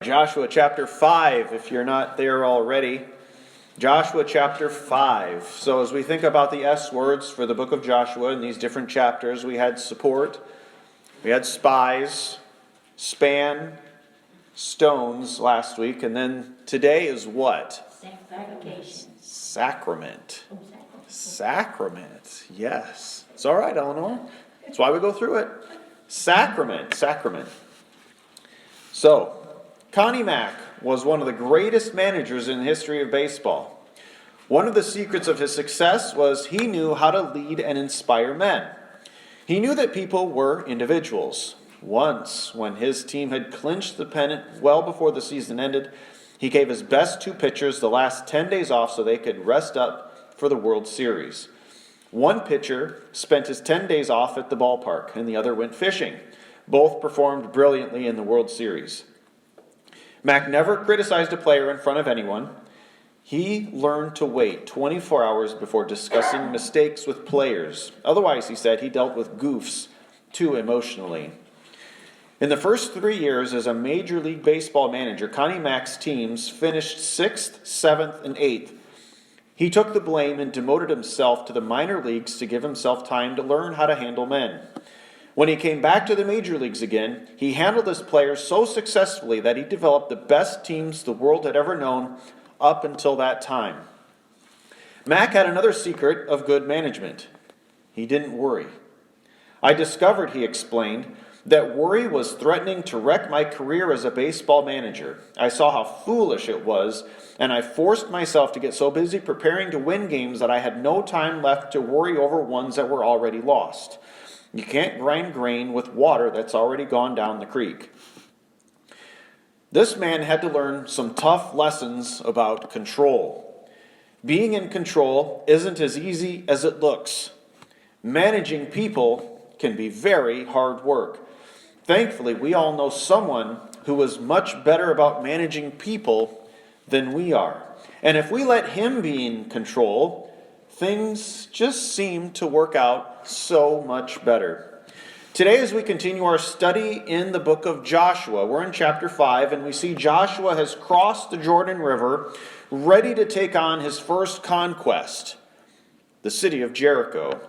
Joshua chapter 5, if you're not there already. Joshua chapter 5. So as we think about the S words for the book of Joshua in these different chapters, we had support, we had spies, span, stones last week, and then today is what? Sanctification. Sacrament. Sacrament. Yes. It's all right, Eleanor. That's why we go through it. Sacrament. Sacrament. So, Connie Mack was one of the greatest managers in the history of baseball. One of the secrets of his success was he knew how to lead and inspire men. He knew that people were individuals. Once, when his team had clinched the pennant well before the season ended, he gave his best two pitchers the last 10 days off so they could rest up for the World Series. One pitcher spent his 10 days off at the ballpark, and the other went fishing. Both performed brilliantly in the World Series. Mack never criticized a player in front of anyone. He learned to wait 24 hours before discussing mistakes with players. Otherwise, he said, he dealt with goofs too emotionally. In the first 3 years as a Major League Baseball manager, Connie Mack's teams finished 6th, 7th, and 8th. He took the blame and demoted himself to the minor leagues to give himself time to learn how to handle men. When he came back to the major leagues again, he handled his players so successfully that he developed the best teams the world had ever known up until that time. Mack had another secret of good management. He didn't worry. I discovered, he explained, that worry was threatening to wreck my career as a baseball manager. I saw how foolish it was, and I forced myself to get so busy preparing to win games that I had no time left to worry over ones that were already lost. You can't grind grain with water that's already gone down the creek. This man had to learn some tough lessons about control. Being in control isn't as easy as it looks. Managing people can be very hard work. Thankfully, we all know someone who is much better about managing people than we are. And if we let him be in control, things just seem to work out so much better. Today, as we continue our study in the book of Joshua, we're in chapter 5, and we see Joshua has crossed the Jordan River, ready to take on his first conquest, the city of Jericho.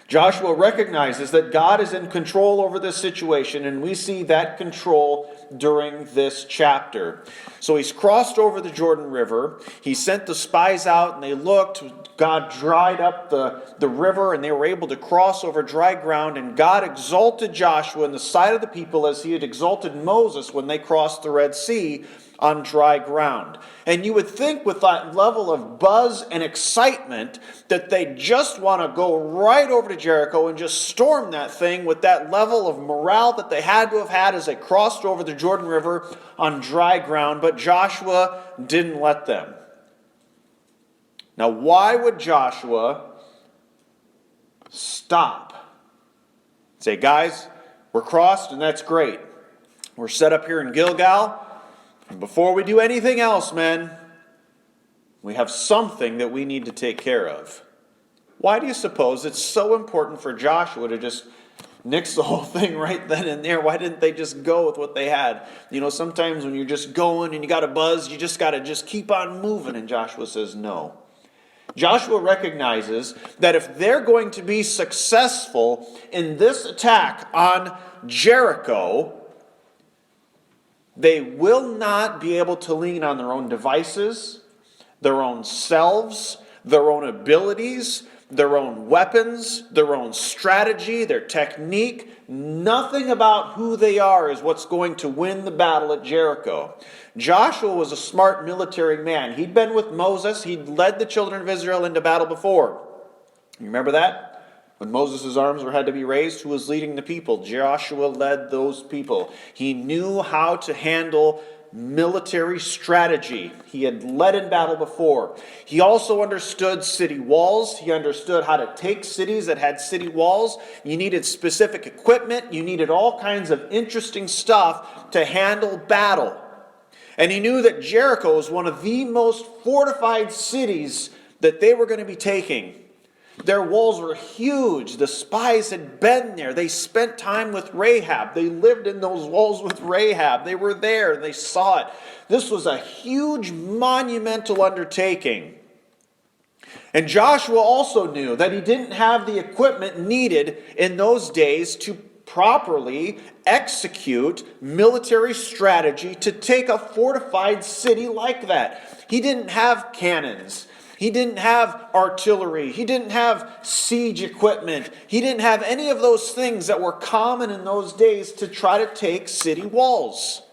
Joshua recognizes that God is in control over this situation, and we see that control during this chapter. So he's crossed over the Jordan River. He sent the spies out, and they looked. God dried up the river, and they were able to cross over dry ground, and God exalted Joshua in the sight of the people as he had exalted Moses when they crossed the Red Sea on dry ground. And you would think with that level of buzz and excitement that they just want to go right over to Jericho and just storm that thing with that level of morale that they had to have had as they crossed over the Jordan River on dry ground. But Joshua didn't let them. Now, why would Joshua stop? Say, guys, we're crossed and that's great. We're set up here in Gilgal. And before we do anything else, men, we have something that we need to take care of. Why do you suppose it's so important for Joshua to just nix the whole thing right then and there? Why didn't they just go with what they had? You know, sometimes when you're just going and you got a buzz, you just got to just keep on moving. And Joshua says no. Joshua recognizes that if they're going to be successful in this attack on Jericho, they will not be able to lean on their own devices, their own selves, their own abilities, their own weapons, their own strategy, their technique. Nothing about who they are is what's going to win the battle at Jericho. Joshua was a smart military man. He'd been with Moses. He'd led the children of Israel into battle before. You remember that? When Moses' arms had to be raised, who was leading the people? Joshua led those people. He knew how to handle military strategy. He had led in battle before. He also understood city walls. He understood how to take cities that had city walls. You needed specific equipment. You needed all kinds of interesting stuff to handle battle. And he knew that Jericho was one of the most fortified cities that they were going to be taking. Their walls were huge. The spies had been there. They spent time with Rahab. They lived in those walls with Rahab. They were there. They saw it. This was a huge monumental undertaking. And Joshua also knew that he didn't have the equipment needed in those days to properly execute military strategy to take a fortified city like that. He didn't have cannons. He didn't have artillery. He didn't have siege equipment. He didn't have any of those things that were common in those days to try to take city walls.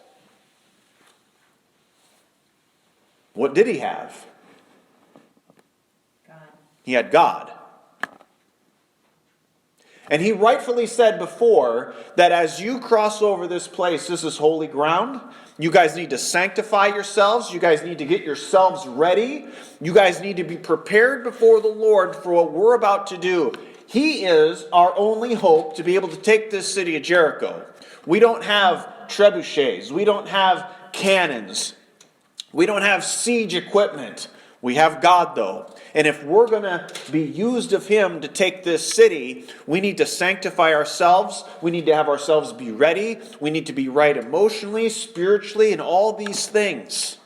What did he have? God. He had God. And he rightfully said before that as you cross over this place, this is holy ground. You guys need to sanctify yourselves. You guys need to get yourselves ready. You guys need to be prepared before the Lord for what we're about to do. He is our only hope to be able to take this city of Jericho. We don't have trebuchets. We don't have cannons. We don't have siege equipment. We have God, though. And if we're going to be used of Him to take this city, we need to sanctify ourselves. We need to have ourselves be ready. We need to be right emotionally, spiritually, and all these things.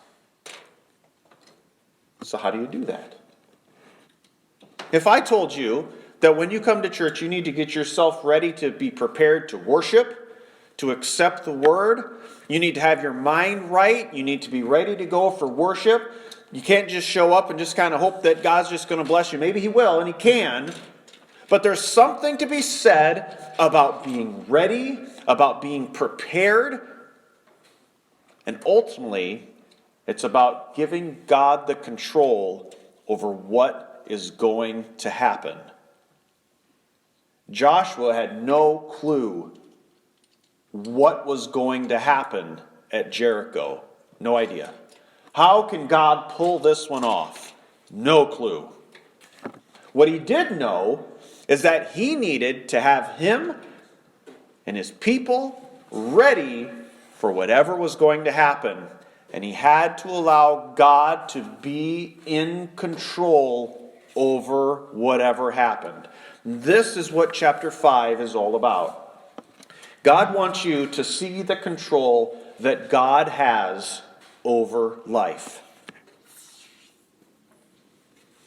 So how do you do that? If I told you that when you come to church, you need to get yourself ready to be prepared to worship, to accept the Word, you need to have your mind right, you need to be ready to go for worship. You can't just show up and just kind of hope that God's just going to bless you. Maybe He will, and He can. But there's something to be said about being ready, about being prepared. And ultimately, it's about giving God the control over what is going to happen. Joshua had no clue what was going to happen at Jericho. No idea. How can God pull this one off? No clue. What he did know is that he needed to have him and his people ready for whatever was going to happen. And he had to allow God to be in control over whatever happened. This is what chapter 5 is all about. God wants you to see the control that God has over life.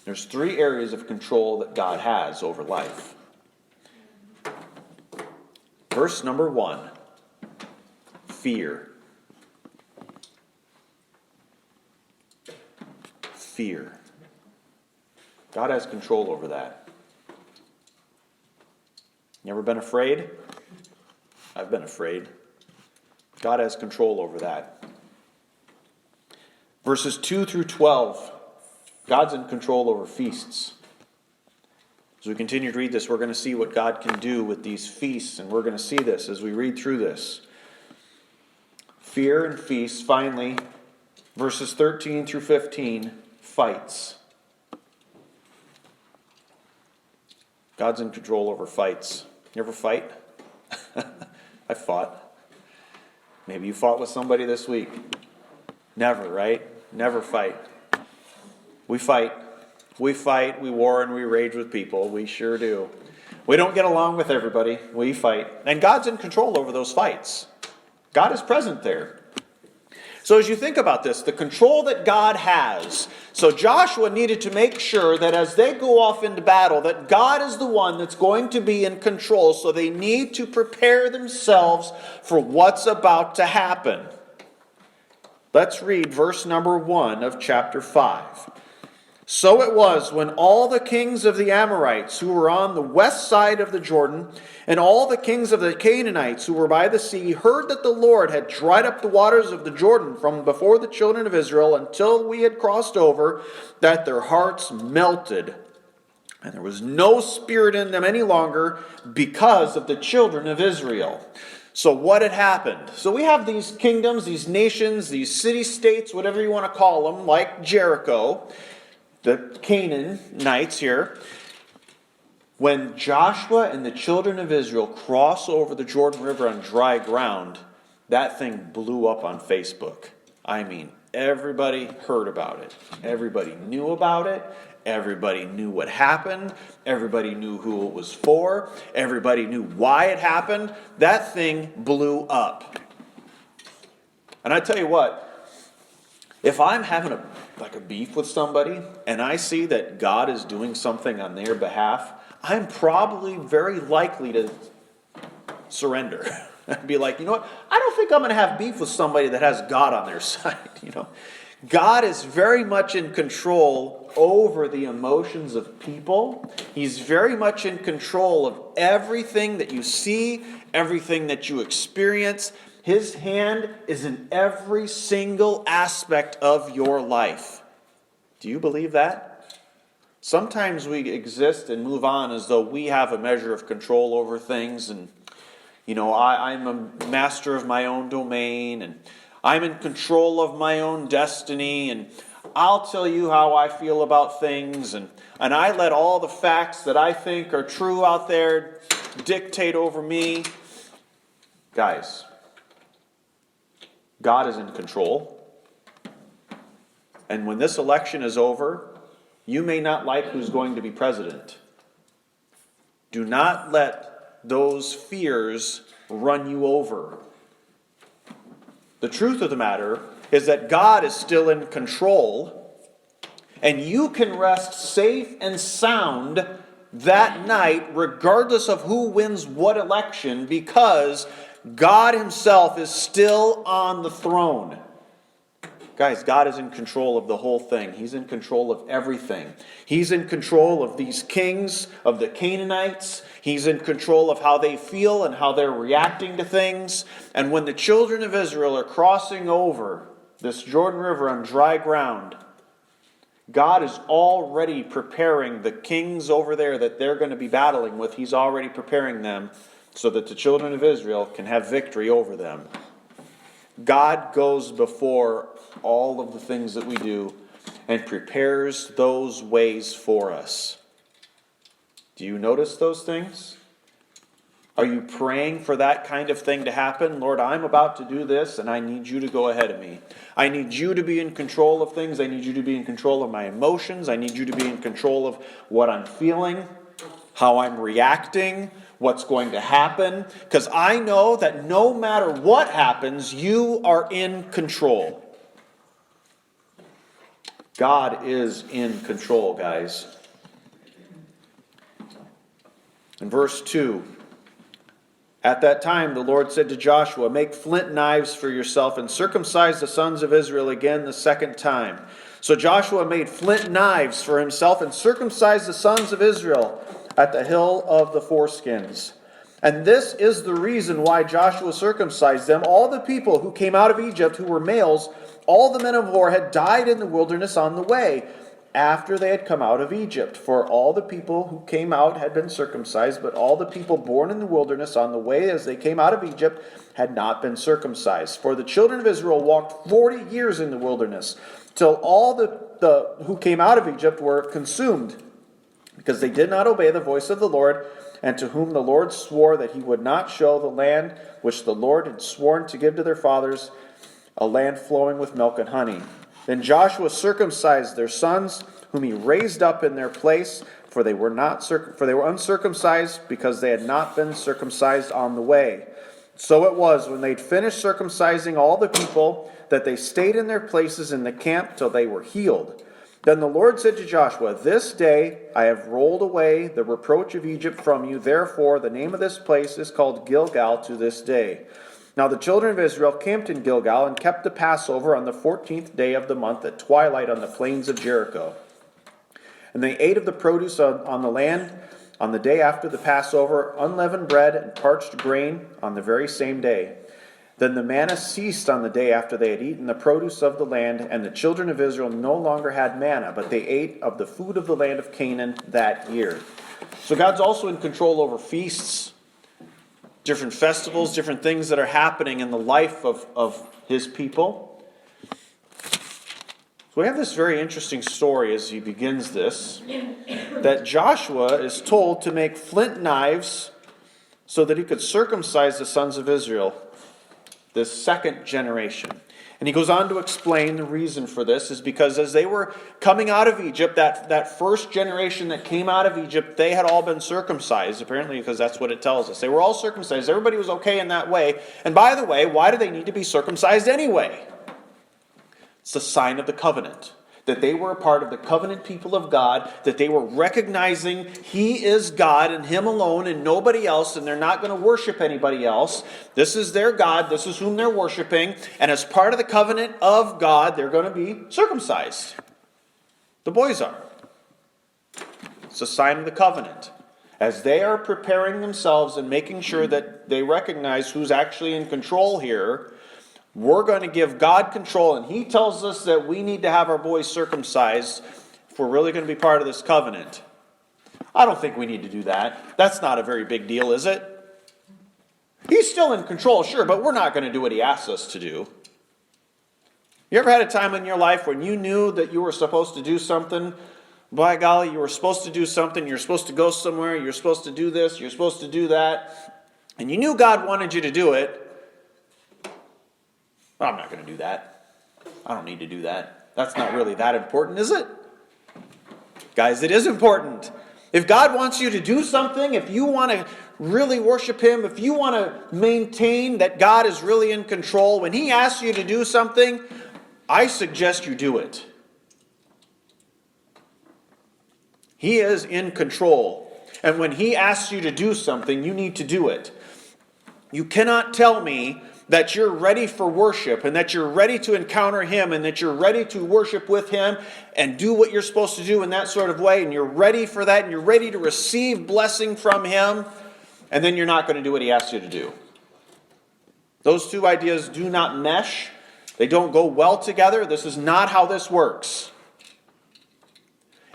There's 3 areas of control that God has over life. Verse number 1, fear. Fear. God has control over that. You ever been afraid? I've been afraid. God has control over that. Verses 2 through 12, God's in control over feasts. As we continue to read this, we're going to see what God can do with these feasts, and we're going to see this as we read through this. Fear and feasts, finally, verses 13 through 15, fights. God's in control over fights. You ever fight? I fought. Maybe you fought with somebody this week. Never, right? Never fight. We fight. We fight, we war, and we rage with people. We sure do. We don't get along with everybody. We fight. And God's in control over those fights. God is present there. So as you think about this, the control that God has. So Joshua needed to make sure that as they go off into battle, that God is the one that's going to be in control. So they need to prepare themselves for what's about to happen. Let's read verse number 1 of chapter 5. So it was when all the kings of the Amorites who were on the west side of the Jordan, and all the kings of the Canaanites who were by the sea, heard that the Lord had dried up the waters of the Jordan from before the children of Israel until we had crossed over, that their hearts melted. And there was no spirit in them any longer because of the children of Israel. So what had happened? So we have these kingdoms, these nations, these city-states, whatever you want to call them, like Jericho, the Canaanites here. When Joshua and the children of Israel cross over the Jordan River on dry ground, that thing blew up on Facebook. I mean, everybody heard about it. Everybody knew about it. Everybody knew what happened. Everybody knew who it was for. Everybody knew why it happened. That thing blew up. And I tell you what, if I'm having a beef with somebody and I see that God is doing something on their behalf, I'm probably very likely to surrender. I'd be like, you know what? I don't think I'm going to have beef with somebody that has God on their side, God is very much in control over the emotions of people. He's very much in control of everything that you see, everything that you experience. His hand is in every single aspect of your life. Do you believe that? Sometimes we exist and move on as though we have a measure of control over things, and I'm a master of my own domain, and I'm in control of my own destiny, and I'll tell you how I feel about things, and I let all the facts that I think are true out there dictate over me. Guys, God is in control. And when this election is over, you may not like who's going to be president. Do not let those fears run you over. The truth of the matter is that God is still in control, and you can rest safe and sound that night, regardless of who wins what election, because God himself is still on the throne. Guys, God is in control of the whole thing. He's in control of everything. He's in control of these kings, of the Canaanites. He's in control of how they feel and how they're reacting to things. And when the children of Israel are crossing over this Jordan River on dry ground, God is already preparing the kings over there that they're going to be battling with. He's already preparing them so that the children of Israel can have victory over them. God goes before all of the things that we do and prepares those ways for us. Do you notice those things? Are you praying for that kind of thing to happen? Lord, I'm about to do this, and I need you to go ahead of me. I need you to be in control of things. I need you to be in control of my emotions. I need you to be in control of what I'm feeling, how I'm reacting, what's going to happen. Because I know that no matter what happens, you are in control. God is in control, guys. In verse 2, at that time the Lord said to Joshua, "Make flint knives for yourself and circumcise the sons of Israel again the second time." So Joshua made flint knives for himself and circumcised the sons of Israel at the hill of the foreskins. And this is the reason why Joshua circumcised them. All the people who came out of Egypt who were males, all the men of war, had died in the wilderness on the way after they had come out of Egypt. For all the people who came out had been circumcised, but all the people born in the wilderness on the way as they came out of Egypt had not been circumcised. For the children of Israel walked 40 years in the wilderness, till all the who came out of Egypt were consumed, because they did not obey the voice of the Lord, and to whom the Lord swore that he would not show the land which the Lord had sworn to give to their fathers, a land flowing with milk and honey. Then Joshua circumcised their sons, whom he raised up in their place, for they were uncircumcised, because they had not been circumcised on the way. So it was, when they'd finished circumcising all the people, that they stayed in their places in the camp till they were healed. Then the Lord said to Joshua, "This day I have rolled away the reproach of Egypt from you. Therefore the name of this place is called Gilgal to this day." Now the children of Israel camped in Gilgal and kept the Passover on the 14th day of the month at twilight on the plains of Jericho. And they ate of the produce on the land on the day after the Passover, unleavened bread and parched grain on the very same day. Then the manna ceased on the day after they had eaten the produce of the land, and the children of Israel no longer had manna, but they ate of the food of the land of Canaan that year. So God's also in control over feasts, different festivals, different things that are happening in the life of his people. So we have this very interesting story as he begins this, that Joshua is told to make flint knives so that he could circumcise the sons of Israel, this second generation. And he goes on to explain the reason for this is because as they were coming out of Egypt, that first generation that came out of Egypt, they had all been circumcised, apparently, because that's what it tells us. They were all circumcised. Everybody was okay in that way. And by the way, why do they need to be circumcised anyway? It's a sign of the covenant. That they were a part of the covenant people of God, that they were recognizing He is God and Him alone and nobody else, and they're not going to worship anybody else. This is their God, this is whom they're worshiping, and as part of the covenant of God, they're going to be circumcised. The boys are. It's a sign of the covenant. As they are preparing themselves and making sure that they recognize who's actually in control here, we're going to give God control, and He tells us that we need to have our boys circumcised if we're really going to be part of this covenant. I don't think we need to do that. That's not a very big deal, is it? He's still in control, sure, but we're not going to do what He asks us to do. You ever had a time in your life when you knew that you were supposed to do something? By golly, you were supposed to do something, you're supposed to go somewhere, you're supposed to do this, you're supposed to do that, and you knew God wanted you to do it. Well, I'm not going to do that. I don't need to do that. That's not really that important, is it? Guys, it is important. If God wants you to do something, if you want to really worship Him, if you want to maintain that God is really in control, when He asks you to do something, I suggest you do it. He is in control. And when He asks you to do something, you need to do it. You cannot tell me that you're ready for worship and that you're ready to encounter Him and that you're ready to worship with Him and do what you're supposed to do in that sort of way, and you're ready for that and you're ready to receive blessing from Him, and then you're not going to do what He asks you to do. Those two ideas do not mesh. They don't go well together. This is not how this works.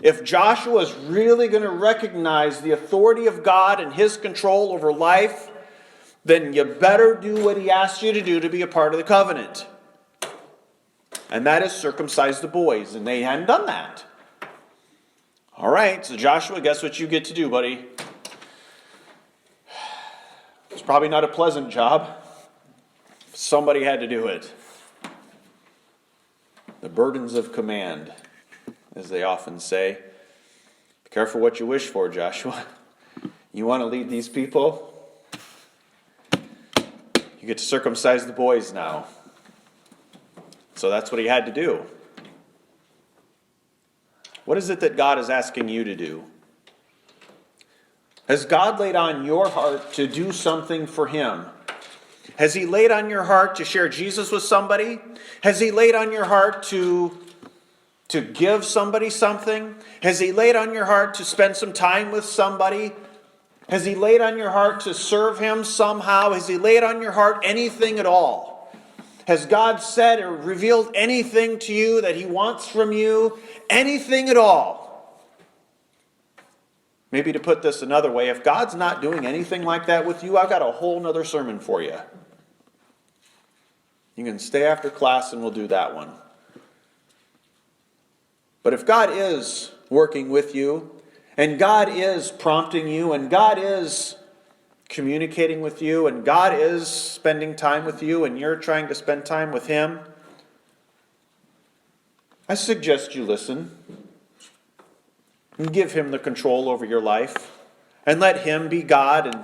If Joshua is really going to recognize the authority of God and His control over life, then you better do what He asks you to do to be a part of the covenant. And that is circumcise the boys. And they hadn't done that. All right, so Joshua, guess what you get to do, buddy? It's probably not a pleasant job. Somebody had to do it. The burdens of command, as they often say. Be careful what you wish for, Joshua. You want to lead these people? You get to circumcise the boys now. So that's what he had to do. What is it that God is asking you to do? Has God laid on your heart to do something for Him? Has He laid on your heart to share Jesus with somebody? Has He laid on your heart to give somebody something? Has He laid on your heart to spend some time with somebody? Has He laid on your heart to serve Him somehow? Has He laid on your heart anything at all? Has God said or revealed anything to you that He wants from you? Anything at all? Maybe to put this another way, if God's not doing anything like that with you, I've got a whole nother sermon for you. You can stay after class and we'll do that one. But if God is working with you, and God is prompting you, and God is communicating with you, and God is spending time with you, and you're trying to spend time with Him, I suggest you listen and give Him the control over your life and let Him be God. And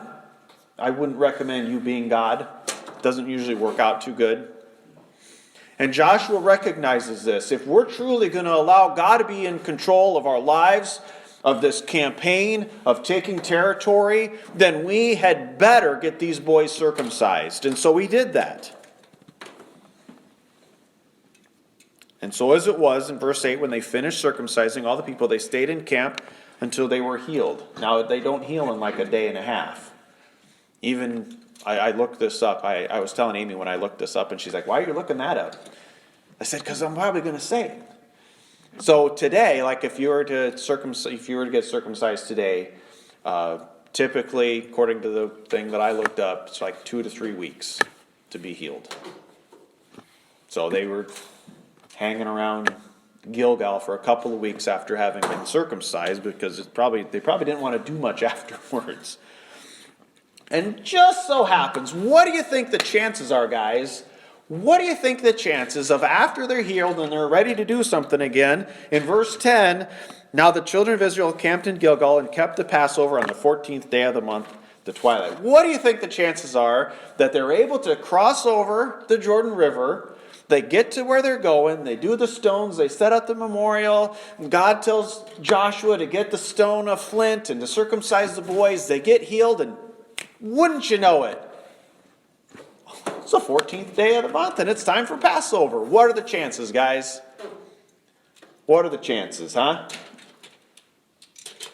I wouldn't recommend you being God. It doesn't usually work out too good. And Joshua recognizes this. If we're truly going to allow God to be in control of our lives, of this campaign, of taking territory, then we had better get these boys circumcised. And so we did that. And so as it was in verse 8, when they finished circumcising all the people, they stayed in camp until they were healed. Now, they don't heal in like a day and a half. Even, I looked this up. I was telling Amy when I looked this up, and she's like, why are you looking that up? I said, because I'm probably going to say it. So today, like if you were to get circumcised today, typically, according to the thing that I looked up, it's like 2 to 3 weeks to be healed. So they were hanging around Gilgal for a couple of weeks after having been circumcised because they probably didn't want to do much afterwards. And just so happens, what do you think the chances are, guys? What do you think the chances of after they're healed and they're ready to do something again? In verse 10, now the children of Israel camped in Gilgal and kept the Passover on the 14th day of the month, the twilight. What do you think the chances are that they're able to cross over the Jordan River? They get to where they're going, they do the stones, they set up the memorial. God tells Joshua to get the stone of flint and to circumcise the boys. They get healed, and wouldn't you know it, it's the 14th day of the month and it's time for Passover. What are the chances, guys? What are the chances, huh?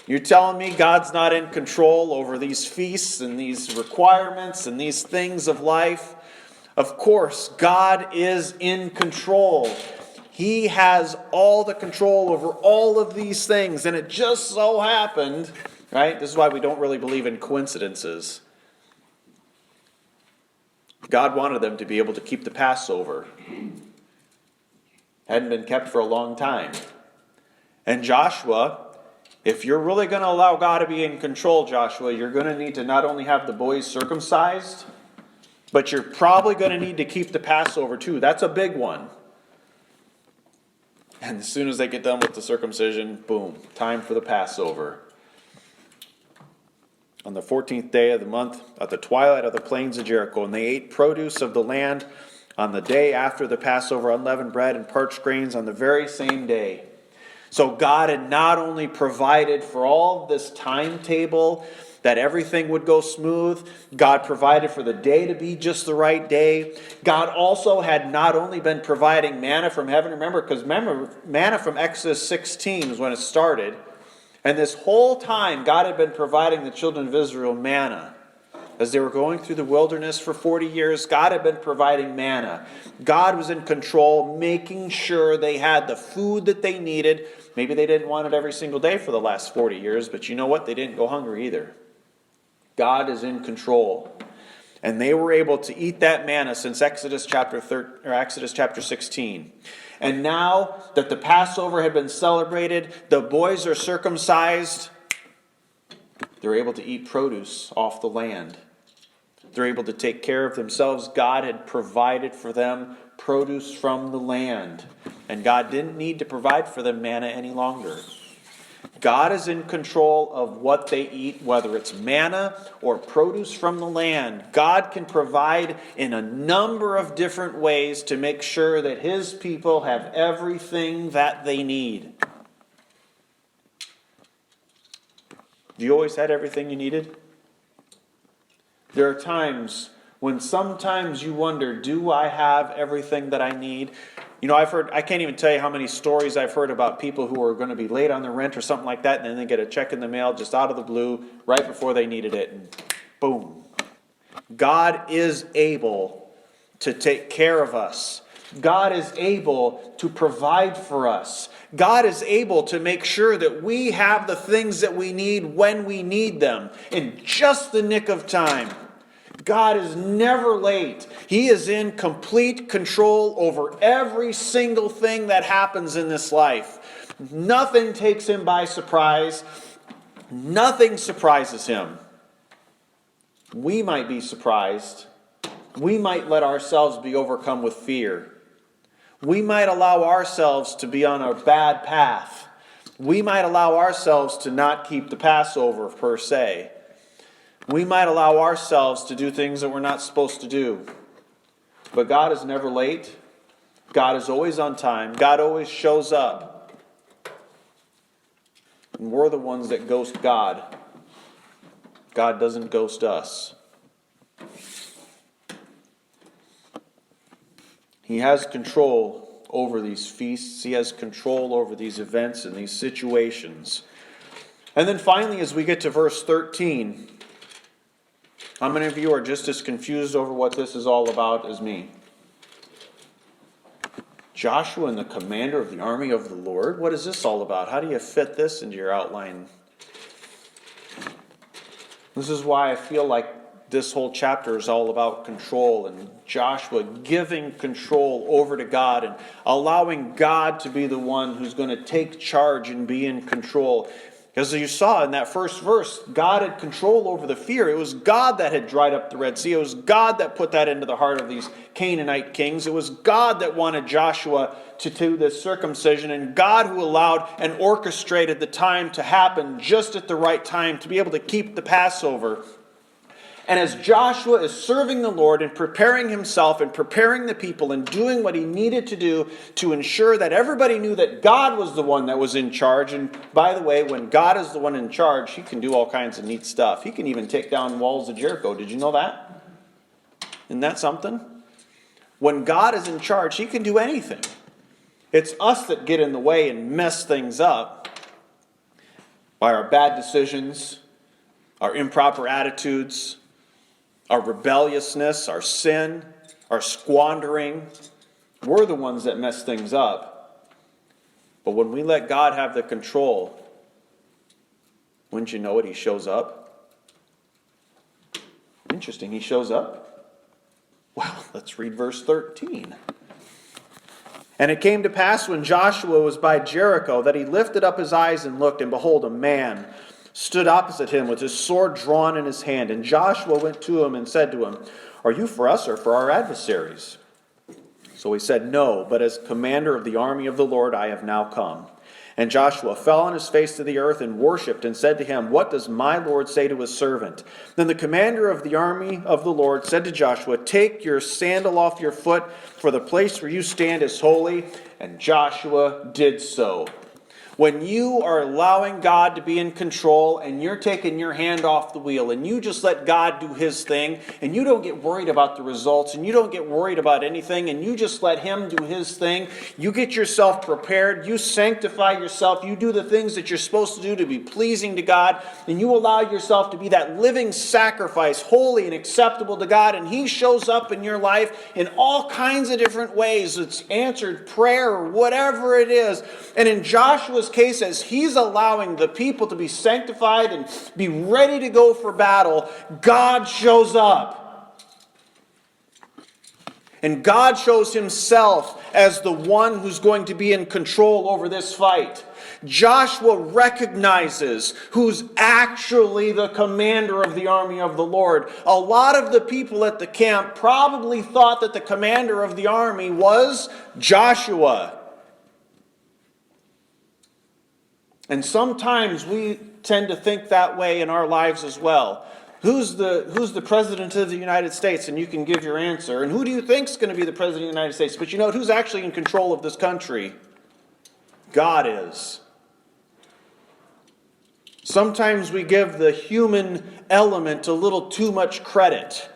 You're telling me God's not in control over these feasts and these requirements and these things of life? Of course, God is in control. He has all the control over all of these things. And it just so happened, right? This is why we don't really believe in coincidences. God wanted them to be able to keep the Passover. Hadn't been kept for a long time. And Joshua, if you're really going to allow God to be in control, Joshua, you're going to need to not only have the boys circumcised, but you're probably going to need to keep the Passover too. That's a big one. And as soon as they get done with the circumcision, boom, time for the Passover. On the 14th day of the month, at the twilight of the plains of Jericho, and they ate produce of the land on the day after the Passover, unleavened bread and parched grains on the very same day. So God had not only provided for all this timetable, that everything would go smooth. God provided for the day to be just the right day. God also had not only been providing manna from heaven. Remember, manna from Exodus 16 is when it started. And this whole time, God had been providing the children of Israel manna. As they were going through the wilderness for 40 years, God had been providing manna. God was in control, making sure they had the food that they needed. Maybe they didn't want it every single day for the last 40 years, but you know what? They didn't go hungry either. God is in control. And they were able to eat that manna since Exodus chapter 16. And now that the Passover had been celebrated, the boys are circumcised, they're able to eat produce off the land. They're able to take care of themselves. God had provided for them produce from the land. And God didn't need to provide for them manna any longer. God is in control of what they eat, whether it's manna or produce from the land. God can provide in a number of different ways to make sure that His people have everything that they need. Have you always had everything you needed? There are times when sometimes you wonder, do I have everything that I need? You know, I can't even tell you how many stories I've heard about people who are going to be late on their rent or something like that, and then they get a check in the mail just out of the blue right before they needed it, and boom. God is able to take care of us. God is able to provide for us. God is able to make sure that we have the things that we need when we need them in just the nick of time. God is never late. He is in complete control over every single thing that happens in this life. Nothing takes Him by surprise. Nothing surprises Him. We might be surprised. We might let ourselves be overcome with fear. We might allow ourselves to be on a bad path. We might allow ourselves to not keep the Passover per se. We might allow ourselves to do things that we're not supposed to do. But God is never late. God is always on time. God always shows up. And we're the ones that ghost God. God doesn't ghost us. He has control over these feasts. He has control over these events and these situations. And then finally, as we get to verse 13, how many of you are just as confused over what this is all about as me? Joshua and the commander of the army of the Lord? What is this all about? How do you fit this into your outline? This is why I feel like this whole chapter is all about control and Joshua giving control over to God and allowing God to be the one who's going to take charge and be in control. Because as you saw in that first verse, God had control over the fear. It was God that had dried up the Red Sea. It was God that put that into the heart of these Canaanite kings. It was God that wanted Joshua to do this circumcision, and God who allowed and orchestrated the time to happen just at the right time to be able to keep the Passover. And as Joshua is serving the Lord and preparing himself and preparing the people and doing what he needed to do to ensure that everybody knew that God was the one that was in charge. And by the way, when God is the one in charge, he can do all kinds of neat stuff. He can even take down walls of Jericho. Did you know that? Isn't that something? When God is in charge, he can do anything. It's us that get in the way and mess things up by our bad decisions, our improper attitudes, our rebelliousness, our sin, our squandering. We're the ones that mess things up. But when we let God have the control, wouldn't you know it, he shows up? Interesting, he shows up? Well, let's read verse 13. And it came to pass when Joshua was by Jericho that he lifted up his eyes and looked, and behold, a man stood opposite him with his sword drawn in his hand. And Joshua went to him and said to him, "Are you for us or for our adversaries?" So he said, "No, but as commander of the army of the Lord I have now come." And Joshua fell on his face to the earth and worshipped and said to him, "What does my Lord say to his servant?" Then the commander of the army of the Lord said to Joshua, "Take your sandal off your foot, for the place where you stand is holy." And Joshua did so. When you are allowing God to be in control and you're taking your hand off the wheel and you just let God do his thing and you don't get worried about the results and you don't get worried about anything and you just let him do his thing, you get yourself prepared, you sanctify yourself, you do the things that you're supposed to do to be pleasing to God, and you allow yourself to be that living sacrifice, holy and acceptable to God, and he shows up in your life in all kinds of different ways. It's answered prayer or whatever it is. And in Joshua's case, as he's allowing the people to be sanctified and be ready to go for battle, God shows up. And God shows himself as the one who's going to be in control over this fight. Joshua recognizes who's actually the commander of the army of the Lord. A lot of the people at the camp probably thought that the commander of the army was Joshua. And sometimes we tend to think that way in our lives as well. Who's the president of the United States? And you can give your answer. And who do you think is going to be the president of the United States? But you know, who's actually in control of this country? God is. Sometimes we give the human element a little too much credit,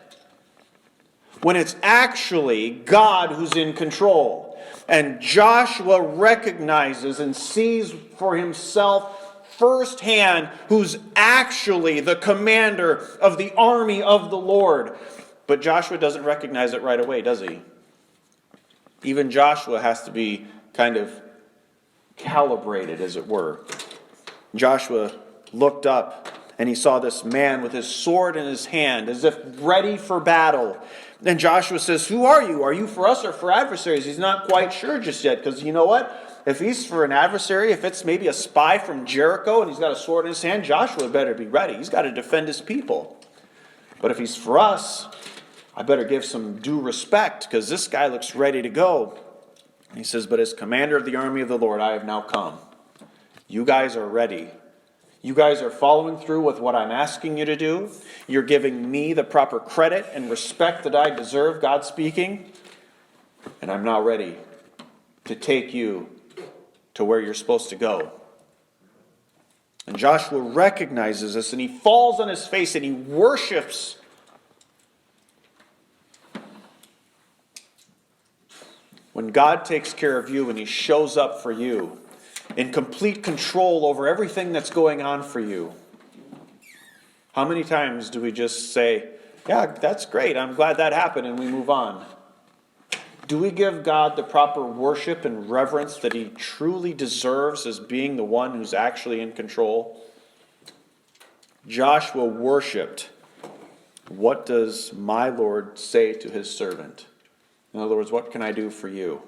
when it's actually God who's in control. And Joshua recognizes and sees for himself firsthand who's actually the commander of the army of the Lord. But Joshua doesn't recognize it right away, does he? Even Joshua has to be kind of calibrated, as it were. Joshua looked up and he saw this man with his sword in his hand, as if ready for battle. And Joshua says, "Who are you? Are you for us or for adversaries?" He's not quite sure just yet, because you know what? If he's for an adversary, if it's maybe a spy from Jericho and he's got a sword in his hand, Joshua better be ready. He's got to defend his people. But if he's for us, I better give some due respect, because this guy looks ready to go. He says, "But as commander of the army of the Lord, I have now come." You guys are ready. You guys are following through with what I'm asking you to do. You're giving me the proper credit and respect that I deserve, God speaking. And I'm now ready to take you to where you're supposed to go. And Joshua recognizes this, and he falls on his face and he worships. When God takes care of you and he shows up for you, in complete control over everything that's going on for you, how many times do we just say, "Yeah, that's great, I'm glad that happened," and we move on? Do we give God the proper worship and reverence that he truly deserves as being the one who's actually in control? Joshua worshipped. What does my Lord say to his servant? In other words, what can I do for you?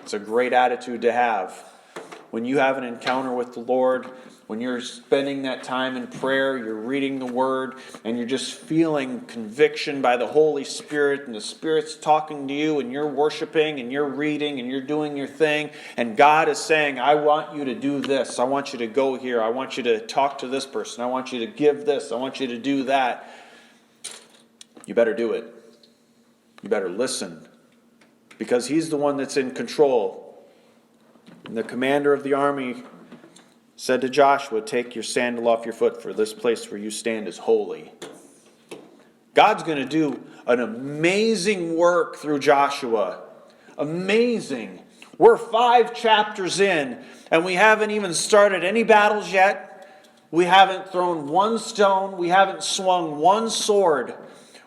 It's a great attitude to have. When you have an encounter with the Lord, when you're spending that time in prayer, you're reading the Word, and you're just feeling conviction by the Holy Spirit, and the Spirit's talking to you, and you're worshiping, and you're reading, and you're doing your thing, and God is saying, I want you to do this. I want you to go here. I want you to talk to this person. I want you to give this. I want you to do that. You better do it. You better listen, because He's the one that's in control. And the commander of the army said to Joshua, take your sandal off your foot, for this place where you stand is holy. God's going to do an amazing work through Joshua. Amazing. We're 5 chapters in, and we haven't even started any battles yet. We haven't thrown one stone. We haven't swung one sword.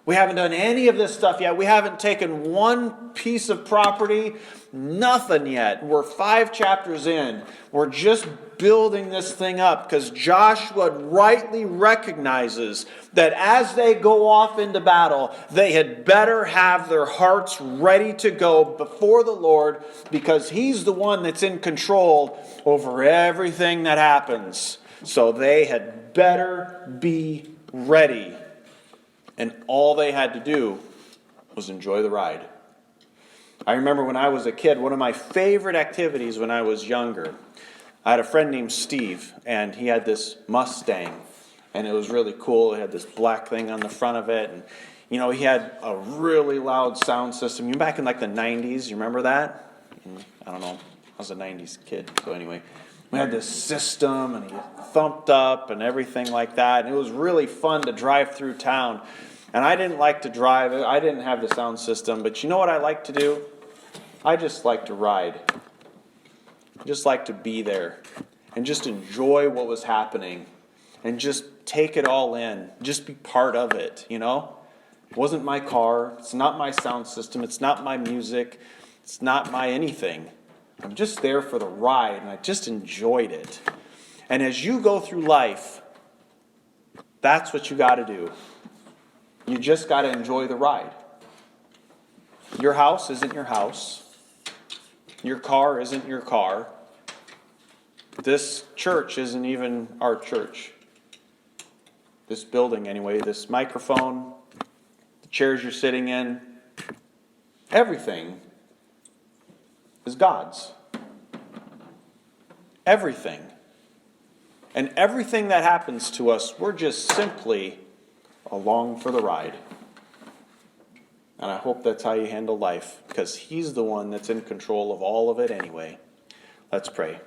We haven't done any of this stuff yet. We haven't taken one piece of property. Nothing yet. We're 5 chapters in. We're just building this thing up because Joshua rightly recognizes that as they go off into battle, they had better have their hearts ready to go before the Lord, because He's the one that's in control over everything that happens. So they had better be ready. And all they had to do was enjoy the ride. I remember when I was a kid, one of my favorite activities when I was younger, I had a friend named Steve, and he had this Mustang, and it was really cool. It had this black thing on the front of it, and he had a really loud sound system. Back in like the 90s, you remember that? I don't know, I was a 90s kid, so anyway. We had this system, and he thumped up and everything like that, and it was really fun to drive through town. And I didn't like to drive it. I didn't have the sound system, but you know what I like to do? I just like to ride. I just like to be there and just enjoy what was happening and just take it all in. Just be part of it, It wasn't my car. It's not my sound system. It's not my music. It's not my anything. I'm just there for the ride, and I just enjoyed it. And as you go through life, that's what you got to do. You just got to enjoy the ride. Your house isn't your house. Your car isn't your car. This church isn't even our church. This building, anyway, this microphone, the chairs you're sitting in, everything is God's. Everything. And everything that happens to us, we're just simply along for the ride. And I hope that's how you handle life, because He's the one that's in control of all of it anyway. Let's pray.